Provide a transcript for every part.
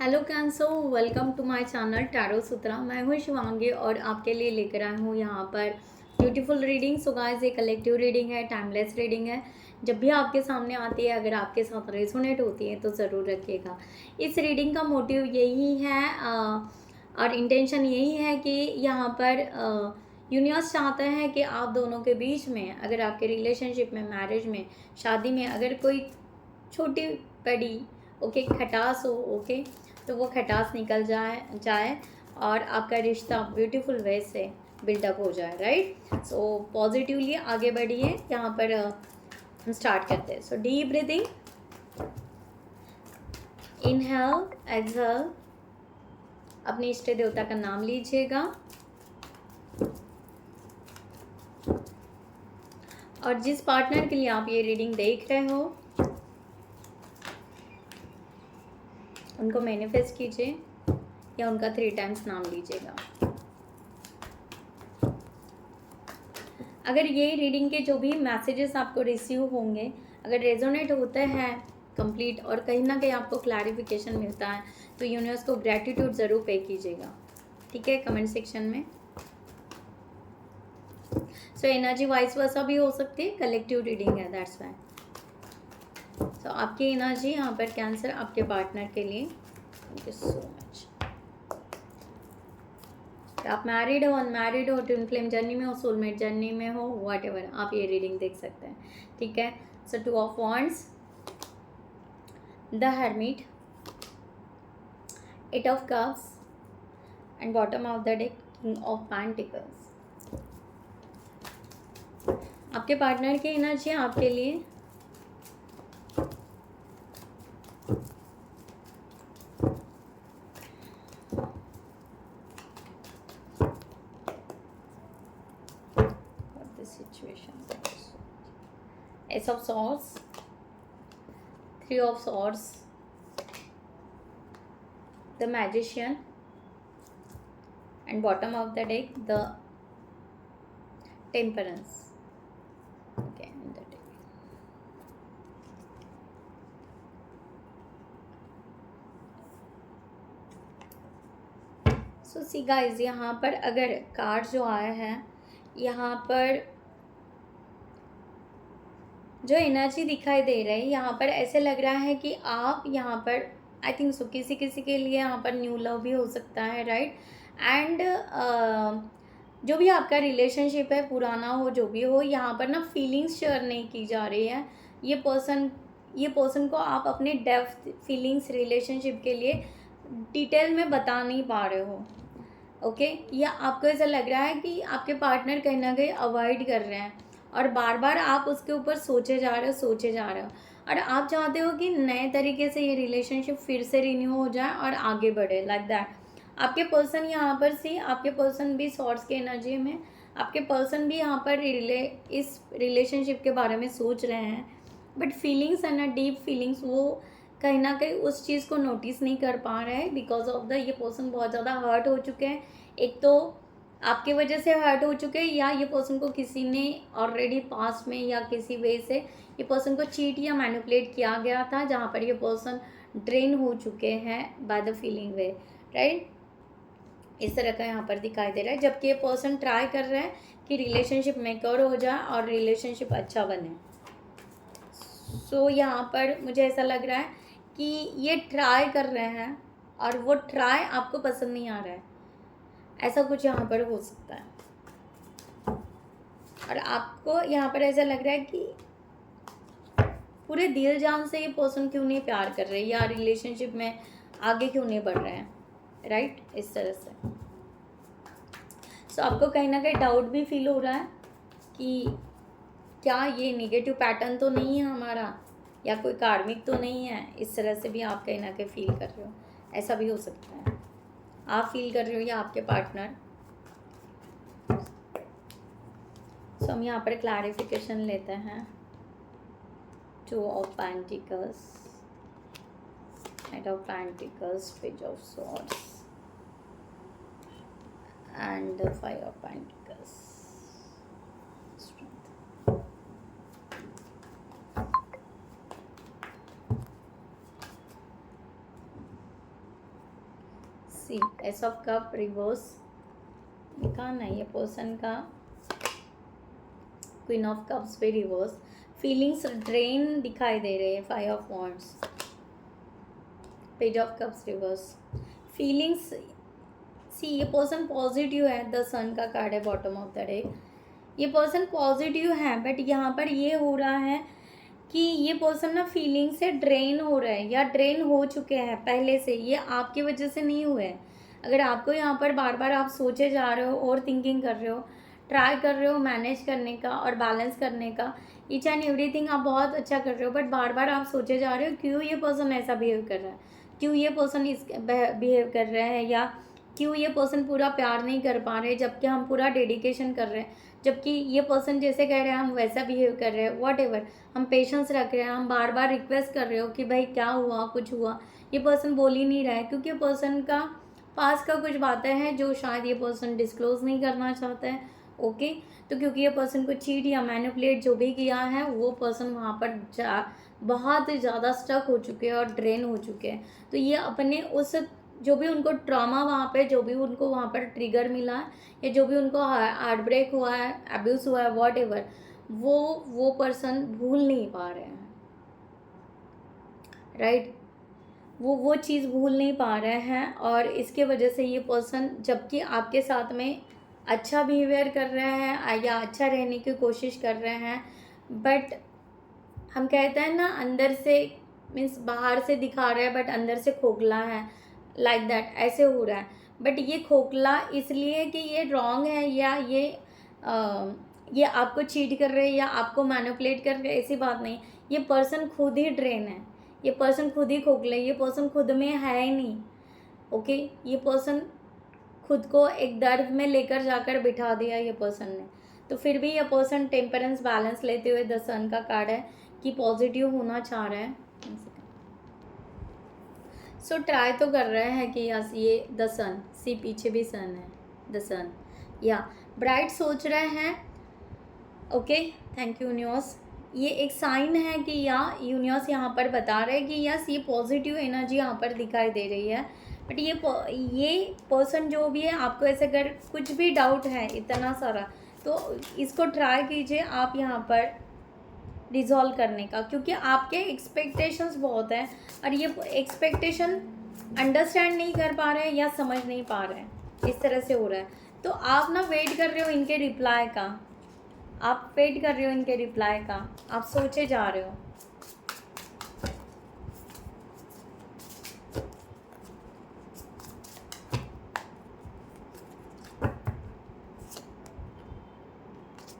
Hello कैंसो, welcome to my channel tarot Sutra. मैं हूँ शिवांगी और आपके लिए लेकर आई हूँ यहाँ पर ब्यूटीफुल रीडिंग। सो गाइस, ये कलेक्टिव रीडिंग है, टाइमलेस रीडिंग है। जब भी आपके सामने आती है, अगर आपके साथ रेजोनेट होती है तो ज़रूर रखिएगा। इस रीडिंग का मोटिव यही है और इंटेंशन यही है कि यहाँ पर यूनिवर्स चाहता है कि आप दोनों के बीच में, अगर आपके रिलेशनशिप में, मैरिज में, शादी में अगर कोई छोटी बड़ी खटास हो, तो वो खटास निकल जाए और आपका रिश्ता ब्यूटीफुल वे से बिल्डअप हो जाए। राइट, सो पॉजिटिवली आगे बढ़िए। यहाँ पर हम स्टार्ट करते हैं। So deep breathing, inhale, exhale. अपने इष्ट देवता का नाम लीजिएगा और जिस पार्टनर के लिए आप ये रीडिंग देख रहे हो उनको मैनिफेस्ट कीजिए या उनका 3 टाइम्स नाम लीजिएगा। अगर ये रीडिंग के जो भी मैसेजेस आपको रिसीव होंगे, अगर रेजोनेट होते हैं कंप्लीट और कहीं ना कहीं आपको क्लैरिफिकेशन मिलता है, तो यूनिवर्स को ग्रेटिट्यूड ज़रूर पे कीजिएगा, ठीक है, कमेंट सेक्शन में। सो एनर्जी वाइस वर्सा भी हो सकती है, कलेक्टिव रीडिंग है, दैट्स वाई। सो आपकी एनर्जी यहाँ पर कैंसर आपके पार्टनर के लिए। Thank you so much. आप मैरिड हो, अनमैरिड हो, ट्विन फ्लेम जर्नी में हो, सोलमेट जर्नी में हो, व्हाटएवर, आप ये रीडिंग देख सकते हैं, ठीक है। सो 2 of wands, the hermit, 8 of cups and bottom of the deck king of pentacles. आपके पार्टनर की एनर्जी आपके लिए Ace of Swords, 3 of Swords, the Magician, and bottom of the deck the Temperance. Okay, in the deck. So see guys, यहाँ पर अगर card जो आया है, यहाँ पर जो एनर्जी दिखाई दे रहा है, यहाँ पर ऐसे लग रहा है कि आप यहाँ पर आई थिंक सो किसी के लिए यहाँ पर न्यू लव भी हो सकता है, राइट। एंड जो भी आपका रिलेशनशिप है, पुराना हो जो भी हो, यहाँ पर ना फीलिंग्स शेयर नहीं की जा रही है। ये पर्सन को आप अपने डेप्थ फीलिंग्स रिलेशनशिप के लिए डिटेल में बता नहीं पा रहे हो, ओके। या आपको ऐसा लग रहा है कि आपके पार्टनर कहीं ना कहीं अवॉइड कर रहे हैं और बार बार आप उसके ऊपर सोचे जा रहे हो और आप चाहते हो कि नए तरीके से ये रिलेशनशिप फिर से रिन्यू हो जाए और आगे बढ़े, लाइक दैट। आपके पर्सन यहाँ पर आपके पर्सन भी सॉर्ट्स की एनर्जी में, आपके पर्सन भी यहाँ पर इस रिलेशनशिप के बारे में सोच रहे हैं, बट फीलिंग्स है ना, डीप फीलिंग्स, वो कहीं ना कहीं उस चीज़ को नोटिस नहीं कर पा रहे हैं बिकॉज ऑफ द ये पर्सन बहुत ज़्यादा हर्ट हो चुके हैं। एक तो आपके वजह से हर्ट हो चुके हैं, या ये पर्सन को किसी ने ऑलरेडी पास्ट में या किसी वे से ये पर्सन को चीट या मैनिपुलेट किया गया था, जहाँ पर ये पर्सन ड्रेन हो चुके हैं by the feeling way, right. इस तरह का यहाँ पर दिखाई दे रहा है, जबकि ये पर्सन ट्राई कर रहा है कि रिलेशनशिप मेच्योर हो जाए और रिलेशनशिप अच्छा बने। सो यहाँ पर मुझे ऐसा लग रहा है कि ये ट्राई कर रहे हैं और वो ट्राई आपको पसंद नहीं आ रहा है, ऐसा कुछ यहाँ पर हो सकता है। और आपको यहाँ पर ऐसा लग रहा है कि पूरे दिल जान से ये पर्सन क्यों नहीं प्यार कर रहे या रिलेशनशिप में आगे क्यों नहीं बढ़ रहे हैं, राइट, इस तरह से। सो आपको कहीं ना कहीं डाउट भी फील हो रहा है कि क्या ये नेगेटिव पैटर्न तो नहीं है हमारा, या कोई कार्मिक तो नहीं है। इस तरह से भी आप कहीं ना कहीं फील कर रहे हो, ऐसा भी हो सकता है, आप फील कर रहे हो या आपके पार्टनर। सो हम यहाँ पर क्लैरिफिकेशन लेते हैं। 2 of pentacles, 8 of pentacles, page of swords and 5 of pentacles. See ace of cup reverse लिखा ना ये पर्सन का, क्वीन ऑफ कप्स पे रिवर्स, फीलिंग्स ड्रेन दिखाई दे रहे हैं, 5 of wands, page of cups reverse, feelings सी ये पर्सन पॉजिटिव है, द सन का कार्ड है बॉटम ऑफ द डेक, ये पर्सन पॉजिटिव है बट यहाँ पर ये हो रहा है कि ये पर्सन ना फीलिंग से ड्रेन हो रहा है या ड्रेन हो चुके हैं पहले से, ये आपकी वजह से नहीं हुए हैं। अगर आपको यहाँ पर बार बार आप सोचे जा रहे हो और थिंकिंग कर रहे हो, ट्राई कर रहे हो मैनेज करने का और बैलेंस करने का, ईच एंड एवरीथिंग आप बहुत अच्छा कर रहे हो, बट बार बार आप सोचे जा रहे हो क्यों ये पर्सन ऐसा बिहेव कर रहा है, क्यों ये पर्सन इस बिहेव कर रहा है, या क्यों ये पर्सन पूरा प्यार नहीं कर पा रहे जबकि हम पूरा डेडिकेशन कर रहे हैं, जबकि ये पर्सन जैसे कह रहे हैं हम वैसा बिहेव कर रहे हैं, वॉट एवर, हम पेशेंस रख रहे हैं, हम बार बार रिक्वेस्ट कर रहे हो कि भाई क्या हुआ, कुछ हुआ, ये पर्सन बोल ही नहीं रहा है क्योंकि पर्सन का पास का कुछ बातें हैं जो शायद ये पर्सन डिस्क्लोज नहीं करना चाहता है। ओके, तो क्योंकि ये पर्सन को चीट या मैनिपुलेट जो भी किया है वो पर्सन वहाँ पर बहुत ज़्यादा स्टक हो चुके हैं और ड्रेन हो चुके हैं, तो ये अपने उस जो भी उनको ट्रॉमा वहाँ पे, जो भी उनको वहाँ पर ट्रिगर मिला है या जो भी उनको हार्ट ब्रेक हुआ है, अब्यूज़ हुआ है, वॉट एवर, वो पर्सन भूल नहीं पा रहे हैं, राइट, वो चीज़ भूल नहीं पा रहे हैं और इसके वजह से ये पर्सन जबकि आपके साथ में अच्छा बिहेवियर कर रहे हैं या अच्छा रहने की कोशिश कर रहे हैं, बट हम कहते हैं ना अंदर से मीन्स बाहर से दिखा रहा है बट अंदर से खोखला है, लाइक दैट ऐसे हो रहा है। बट ये खोखला इसलिए कि ये रॉन्ग है या ये आपको चीट कर रहे हैं या आपको मैनिपुलेट कर रहे हैं, ऐसी बात नहीं, ये पर्सन खुद ही ड्रेन है, ये पर्सन खुद ही खोखले, ये पर्सन खुद में है ही नहीं। ओके, ये पर्सन खुद को एक दर्द में लेकर जाकर बिठा दिया ये पर्सन ने, तो फिर भी ये पर्सन टेम्परेंस बैलेंस लेते हुए, द सन का कार्ड है कि पॉजिटिव होना चाह रहे हैं, सो ट्राई तो कर रहे हैं कि यस ये द सन, सी पीछे भी सन है, द सन या ब्राइट सोच रहे हैं। ओके, थैंक यू यूनिवर्स, ये एक साइन है कि या यूनिवर्स यहाँ पर बता रहे हैं कि यस ये पॉजिटिव एनर्जी यहाँ पर दिखाई दे रही है, बट ये पर्सन जो भी है आपको ऐसे अगर कुछ भी डाउट है इतना सारा, तो इसको ट्राई कीजिए आप यहाँ पर रिजॉल्व करने का, क्योंकि आपके एक्सपेक्टेशंस बहुत हैं और ये एक्सपेक्टेशन अंडरस्टैंड नहीं कर पा रहे हैं या समझ नहीं पा रहे हैं, इस तरह से हो रहा है। तो आप ना वेट कर रहे हो इनके रिप्लाई का, आप वेट कर रहे हो इनके रिप्लाई का, आप सोचे जा रहे हो।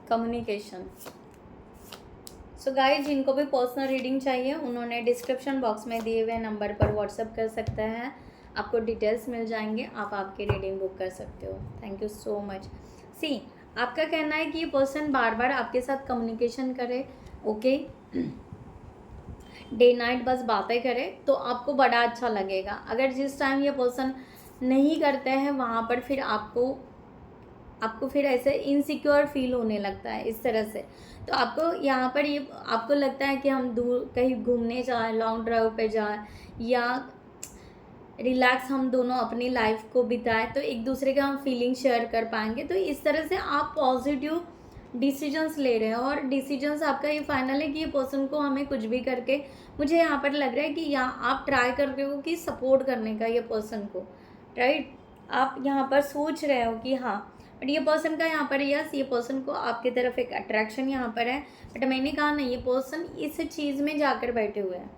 कम्युनिकेशन। सो गाइस, जिनको भी पर्सनल रीडिंग चाहिए उन्होंने डिस्क्रिप्शन बॉक्स में दिए हुए नंबर पर व्हाट्सअप कर सकते हैं, आपको डिटेल्स मिल जाएंगे, आप आपकी रीडिंग बुक कर सकते हो। Thank you so much. See, आपका कहना है कि ये पर्सन बार बार आपके साथ कम्युनिकेशन करे, ओके, डे नाइट बस बातें करे, तो आपको बड़ा अच्छा लगेगा। अगर जिस टाइम ये पर्सन नहीं करते हैं वहाँ पर फिर आपको फिर ऐसे इनसिक्योर फील होने लगता है इस तरह से, तो आपको यहाँ पर ये आपको लगता है कि हम दूर कहीं घूमने जाएं, लॉन्ग ड्राइव पे जाएं या रिलैक्स हम दोनों अपनी लाइफ को बिताएं, तो एक दूसरे का हम फीलिंग शेयर कर पाएंगे। तो इस तरह से आप पॉजिटिव डिसीजंस ले रहे हैं और डिसीजंस आपका ये फाइनल है कि ये पर्सन को हमें कुछ भी करके, मुझे यहाँ पर लग रहा है कि यहाँ आप ट्राई कर रहे हो कि सपोर्ट करने का ये पर्सन को, राइट, आप यहाँ पर सोच रहे हो कि हाँ, बट ये पर्सन का यहाँ पर यस, ये पर्सन को आपकी तरफ एक अट्रैक्शन यहाँ पर है, बट मैंने कहा नहीं, ये पर्सन इस चीज़ में जाकर बैठे हुए हैं,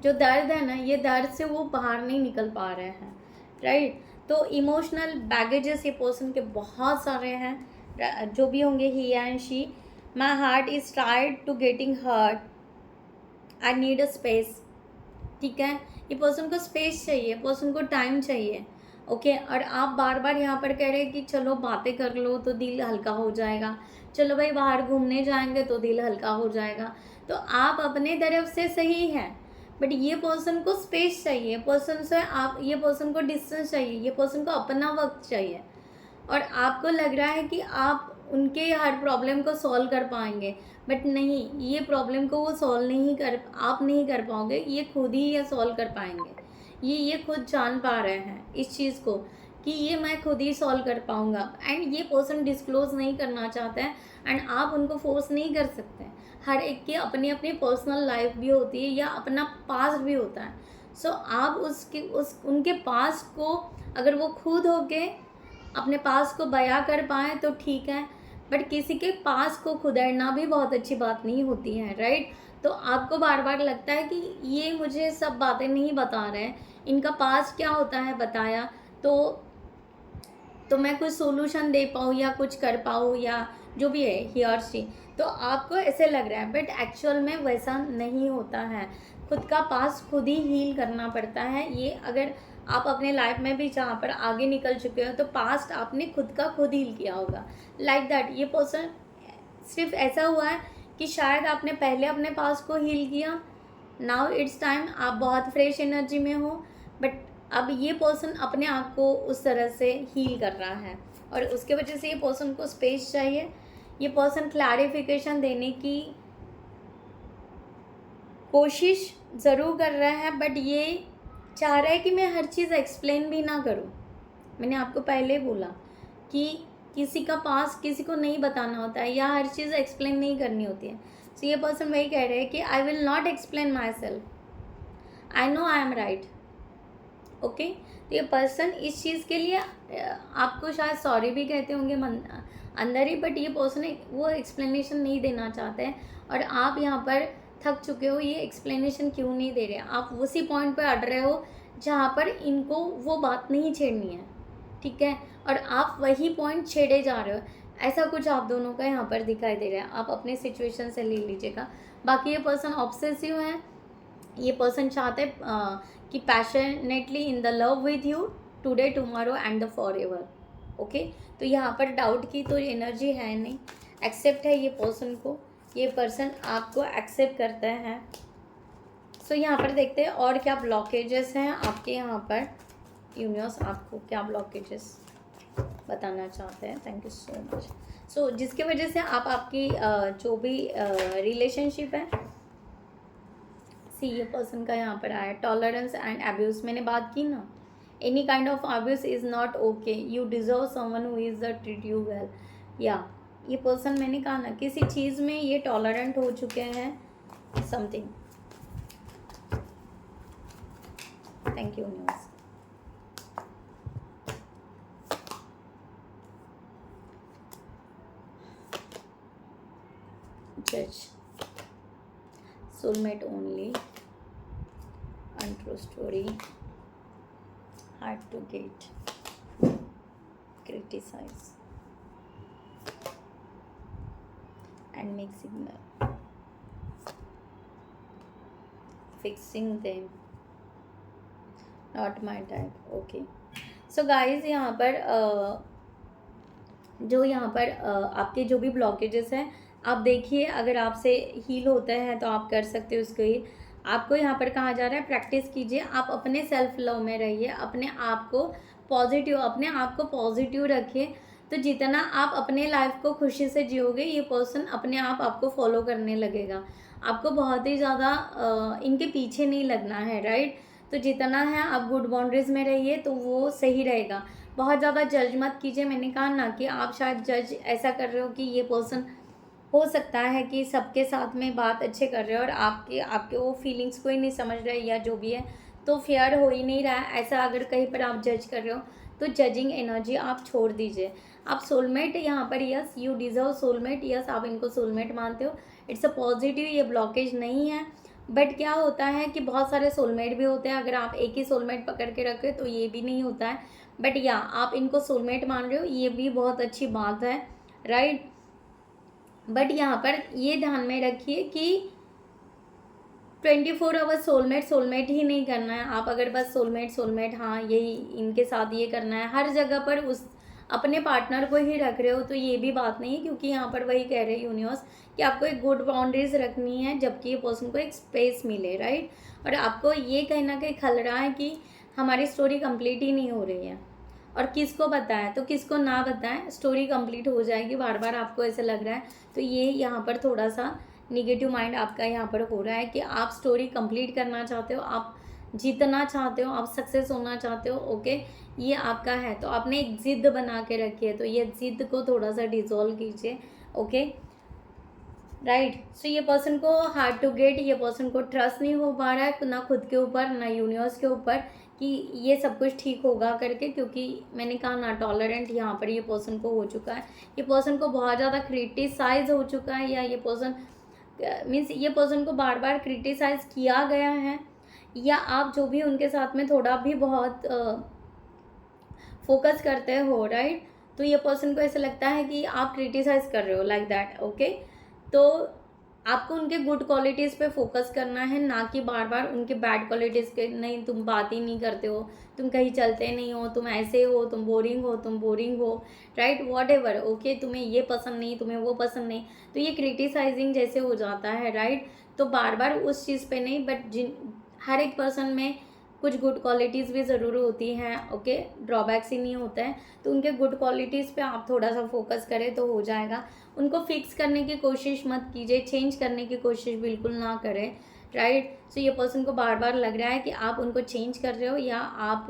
जो दर्द है ना, ये दर्द से वो बाहर नहीं निकल पा रहे हैं, राइट। तो इमोशनल बैगेजेस ये पर्सन के बहुत सारे हैं, जो भी होंगे, he and she, my heart is tired to getting hurt, I need a space, ठीक है, ये पर्सन को स्पेस चाहिए, पर्सन को टाइम चाहिए, ओके। और आप बार बार यहाँ पर कह रहे हैं कि चलो बातें कर लो तो दिल हल्का हो जाएगा, चलो भाई बाहर घूमने जाएंगे तो दिल हल्का हो जाएगा, तो आप अपने तरफ से सही हैं, बट ये पर्सन को स्पेस चाहिए, पर्सन से आप, ये पर्सन को डिस्टेंस चाहिए, ये पर्सन को अपना वक्त चाहिए, और आपको लग रहा है कि आप उनके हर प्रॉब्लम को सॉल्व कर पाएंगे, बट नहीं, ये प्रॉब्लम को वो सॉल्व नहीं कर, आप नहीं कर पाओगे, ये खुद ही ये सॉल्व कर पाएंगे। ये खुद जान पा रहे हैं इस चीज़ को कि ये मैं खुद ही सॉल्व कर पाऊँगा, एंड ये पर्सन डिस्क्लोज नहीं करना चाहता है, एंड आप उनको फोर्स नहीं कर सकते। हर एक की अपनी अपनी पर्सनल लाइफ भी होती है या अपना पास्ट भी होता है। सो आप उनके पास्ट को अगर वो खुद होके अपने पास को बयां कर पाए तो ठीक है, बट किसी के पास को खुदेड़ना भी बहुत अच्छी बात नहीं होती है, राइट। तो आपको बार बार लगता है कि ये मुझे सब बातें नहीं बता रहे हैं, इनका पास क्या होता है बताया तो मैं कुछ सोल्यूशन दे पाऊँ या कुछ कर पाऊँ या जो भी है ही और सी। तो आपको ऐसे लग रहा है, बट एक्चुअल में वैसा नहीं होता है। खुद का पास खुद ही हील करना पड़ता है। ये अगर आप अपने लाइफ में भी जहाँ पर आगे निकल चुके हो तो पास्ट आपने खुद का खुद हील किया होगा, लाइक दैट। ये पर्सन सिर्फ ऐसा हुआ है कि शायद आपने पहले अपने पास्ट को हील किया, नाउ इट्स टाइम, आप बहुत फ्रेश एनर्जी में हो, बट अब ये पर्सन अपने आप को उस तरह से हील कर रहा है, और उसके वजह से ये पर्सन को स्पेस चाहिए। ये पर्सन क्लैरिफिकेशन देने की कोशिश ज़रूर कर रहा है, बट ये चाह रहा है कि मैं हर चीज़ एक्सप्लेन भी ना करूं। मैंने आपको पहले बोला कि किसी का पास किसी को नहीं बताना होता है या हर चीज़ एक्सप्लेन नहीं करनी होती है। सो ये पर्सन वही कह रहे हैं कि I will not explain my self, I know I am right, okay. तो ये पर्सन इस चीज़ के लिए आपको शायद सॉरी भी कहते होंगे अंदर ही, बट ये पर्सन वो एक्सप्लेनेशन नहीं देना चाहते हैं, और आप यहाँ पर थक चुके हो। ये एक्सप्लेनेशन क्यों नहीं दे रहे? आप उसी पॉइंट पर अड़ रहे हो जहाँ पर इनको वो बात नहीं छेड़नी है, ठीक है, और आप वही पॉइंट छेड़े जा रहे हो। ऐसा कुछ आप दोनों का यहाँ पर दिखाई दे रहा है। आप अपने सिचुएशन से ले लीजिएगा। बाकी ये पर्सन ऑब्सेसिव है। ये पर्सन चाहते कि passionately in the love with you today tomorrow and the for ever, okay. तो यहाँ पर डाउट की तो एनर्जी है नहीं, एक्सेप्ट है ये पर्सन को, ये पर्सन आपको एक्सेप्ट करता है। सो यहाँ पर देखते हैं और क्या ब्लॉकेजेस हैं आपके यहाँ पर। यूनिवर्स आपको क्या ब्लॉकेजेस बताना चाहते हैं? Thank you so much. So जिसकी वजह से आप आपकी जो भी रिलेशनशिप है, सी ये पर्सन का यहाँ पर आया टॉलरेंस एंड अब्यूज़। मैंने बात की ना, any kind of abuse is not okay, you deserve someone who is the treat you well. या ये पर्सन, मैंने कहा ना, किसी चीज़ में ये टॉलरेंट हो चुके हैं समथिंग। Thank you news. जज, soulmate only, untrue story, hard to get, criticize and make signal, fixing them, not my type, okay। so guys, यहाँ पर जो यहाँ पर आपके जो भी ब्लॉकेजेस हैं आप देखिए, अगर आपसे हील होता है तो आप कर सकते हो उसको हील। आपको यहाँ पर कहा जा रहा है प्रैक्टिस कीजिए, आप अपने सेल्फ लव में रहिए, अपने आप को पॉजिटिव रखिए। तो जितना आप अपने लाइफ को खुशी से जियोगे, ये पर्सन अपने आप आपको फॉलो करने लगेगा। आपको बहुत ही ज़्यादा इनके पीछे नहीं लगना है, राइट। तो जितना है आप गुड बाउंड्रीज में रहिए तो वो सही रहेगा। बहुत ज़्यादा जज मत कीजिए। मैंने कहा ना कि आप शायद जज ऐसा कर रहे हो कि ये पर्सन हो सकता है कि सबके साथ में बात अच्छे कर रहे हो और आपके वो फीलिंग्स को ही नहीं समझ रहे या जो भी है, तो फेयर हो ही नहीं रहा है। ऐसा अगर कहीं पर आप जज कर रहे हो तो जजिंग एनर्जी आप छोड़ दीजिए। आप सोलमेट यहाँ पर, yes you deserve soulmate, yes आप इनको सोलमेट मानते हो, इट्स अ पॉजिटिव, ये ब्लॉकेज नहीं है। बट क्या होता है कि बहुत सारे सोलमेट भी होते हैं। अगर आप एक ही सोलमेट पकड़ के रखे तो ये भी नहीं होता है। बट या आप इनको सोलमेट मान रहे हो, ये भी बहुत अच्छी बात है, राइट। बट यहाँ पर ये ध्यान में रखिए कि 24 आवर्स सोलमेट ही नहीं करना है। आप अगर बस सोलमेट हाँ यही इनके साथ ये करना है, हर जगह पर उस अपने पार्टनर को ही रख रहे हो, तो ये भी बात नहीं है। क्योंकि यहाँ पर वही कह रहे हैं यूनिवर्स कि आपको एक गुड बाउंड्रीज रखनी है, जबकि ये पर्सन को एक स्पेस मिले, राइट। और आपको ये कहीं ना कहीं खल रहा है कि हमारी स्टोरी कंप्लीट ही नहीं हो रही है, और किसको बताएं तो किसको ना बताएं, स्टोरी कंप्लीट हो जाएगी। बार बार आपको ऐसे लग रहा है तो ये यहाँ पर थोड़ा सा निगेटिव माइंड आपका यहाँ पर हो रहा है कि आप स्टोरी कंप्लीट करना चाहते हो, आप जीतना चाहते हो, आप सक्सेस होना चाहते हो। ओके, ये आपका है तो आपने एक ज़िद बना के रखी है, तो ये ज़िद को थोड़ा सा डिसॉल्व कीजिए। Okay right. सो ये पर्सन को हार्ड टू गेट, ये पर्सन को ट्रस्ट नहीं हो पा रहा है ना खुद के ऊपर ना यूनिवर्स के ऊपर कि ये सब कुछ ठीक होगा करके, क्योंकि मैंने कहा ना टॉलरेंट यहाँ पर ये पर्सन को हो चुका है। ये पर्सन को बहुत ज़्यादा क्रिटिसाइज हो चुका है, या ये पर्सन मीन्स ये पर्सन को बार बार क्रिटिसाइज किया गया है, या आप जो भी उनके साथ में थोड़ा भी बहुत फोकस करते हो, राइट। तो ये पर्सन को ऐसा लगता है कि आप क्रिटिसाइज कर रहे हो लाइक दैट। ओके, तो आपको उनके गुड क्वालिटीज़ पे फोकस करना है, ना कि बार बार उनके बैड क्वालिटीज़ के। नहीं, तुम बात ही नहीं करते हो, तुम कहीं चलते नहीं हो, तुम ऐसे हो, तुम बोरिंग हो, तुम बोरिंग हो, राइट, वॉट एवर। ओके, तुम्हें ये पसंद नहीं, तुम्हें वो पसंद नहीं, तो ये क्रिटिसाइजिंग जैसे हो जाता है, राइट। तो बार बार उस चीज़ पे नहीं, बट हर एक पर्सन में कुछ गुड क्वालिटीज़ भी ज़रूर होती हैं। ओके, ड्रॉबैक्स ही नहीं होता है, तो उनके गुड क्वालिटीज़ पे आप थोड़ा सा फोकस करें तो हो जाएगा। उनको फिक्स करने की कोशिश मत कीजिए, चेंज करने की कोशिश बिल्कुल ना करें, राइट। सो ये पर्सन को बार बार लग रहा है कि आप उनको चेंज कर रहे हो या आप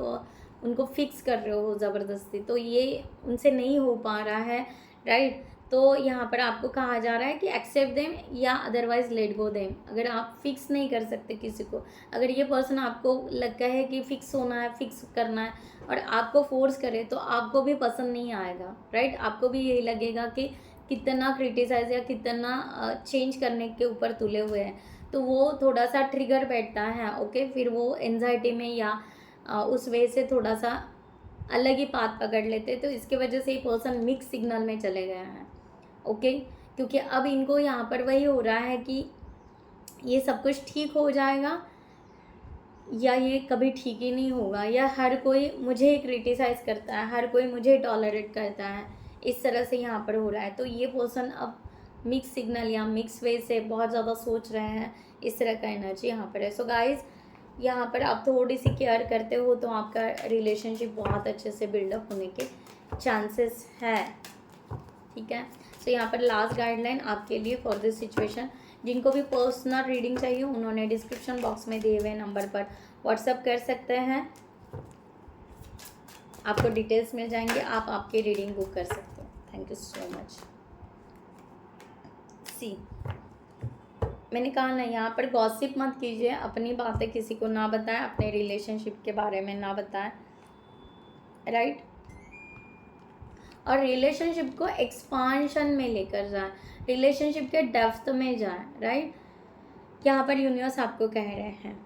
उनको फिक्स कर रहे हो ज़बरदस्ती, तो ये उनसे नहीं हो पा रहा है, राइट। तो यहाँ पर आपको कहा जा रहा है कि एक्सेप्ट देम या अदरवाइज लेट गो देम। अगर आप फिक्स नहीं कर सकते किसी को, अगर ये पर्सन आपको लगता है कि फिक्स होना है, फिक्स करना है, और आपको फोर्स करे तो आपको भी पसंद नहीं आएगा, राइट। आपको भी यही लगेगा कि कितना क्रिटिसाइज या कितना चेंज करने के ऊपर तुले हुए हैं, तो वो थोड़ा सा ट्रिगर बैठता है। ओके, फिर वो एंजाइटी में या उस वे से थोड़ा सा अलग ही पाथ पकड़ लेते, तो इसके वजह से ये पर्सन मिक्स सिग्नल में चले गए हैं। ओके, क्योंकि अब इनको यहाँ पर वही हो रहा है कि ये सब कुछ ठीक हो जाएगा या ये कभी ठीक ही नहीं होगा, या हर कोई मुझे क्रिटिसाइज़ करता है, हर कोई मुझे टॉलरेट करता है, इस तरह से यहाँ पर हो रहा है। तो ये पर्सन अब मिक्स सिग्नल या मिक्स वे से बहुत ज़्यादा सोच रहे हैं, इस तरह का एनर्जी यहाँ पर है। सो गाइज, यहाँ पर आप थोड़ी सी केयर करते हो तो आपका रिलेशनशिप बहुत अच्छे से बिल्डअप होने के चांसेस है, ठीक है। सो यहाँ पर लास्ट गाइडलाइन आपके लिए फॉर दिस सिचुएशन। जिनको भी पर्सनल रीडिंग चाहिए उन्होंने डिस्क्रिप्शन बॉक्स में दिए हुए नंबर पर व्हाट्सएप कर सकते हैं, आपको डिटेल्स मिल जाएंगे, आप आपकी रीडिंग बुक कर सकते हो। Thank you so much. See, मैंने कहा ना, यहाँ पर गॉसिप मत कीजिए, अपनी बातें किसी को ना बताएं, अपने रिलेशनशिप के बारे में ना बताएं, राइट। और रिलेशनशिप को एक्सपांशन में लेकर जाएं, रिलेशनशिप के डेप्थ में जाएं, राइट। यहाँ पर यूनिवर्स आपको कह रहे हैं,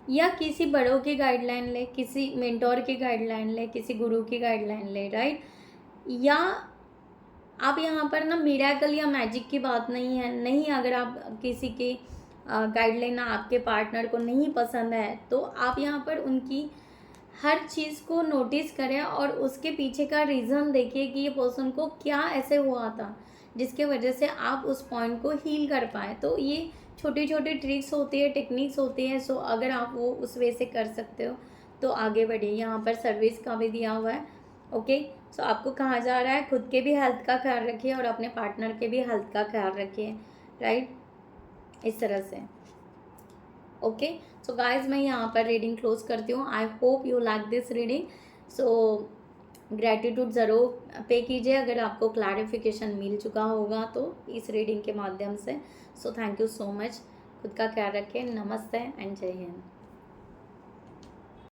या किसी बड़ों की गाइडलाइन ले, किसी मेंटोर की गाइडलाइन ले, किसी गुरु की गाइडलाइन ले, राइट। या आप यहाँ पर ना मिरेकल या मैजिक की बात नहीं है, नहीं, अगर आप किसी की गाइडलाइन आपके पार्टनर को नहीं पसंद है तो आप यहाँ पर उनकी हर चीज़ को नोटिस करें और उसके पीछे का रीज़न देखिए कि ये पर्सन को क्या ऐसे हुआ था जिसके वजह से आप उस पॉइंट को हील कर पाए। तो ये छोटी छोटी ट्रिक्स होती है, टेक्निक्स होती हैं। सो अगर आप वो उस वे से कर सकते हो तो आगे बढ़िए। यहाँ पर सर्विस का भी दिया हुआ है। ओके, सो आपको कहा जा रहा है खुद के भी हेल्थ का ख्याल रखिए और अपने पार्टनर के भी हेल्थ का ख्याल रखिए, राइट, इस तरह से। ओके, सो गाइज, मैं यहाँ पर रीडिंग क्लोज करती हूँ। I hope you like this reading. So gratitude ज़रूर पे कीजिए अगर आपको क्लैरिफिकेशन मिल चुका होगा तो इस रीडिंग के माध्यम से। So thank you so much. खुद का ख्याल रखें। नमस्ते एंड जय हिंद।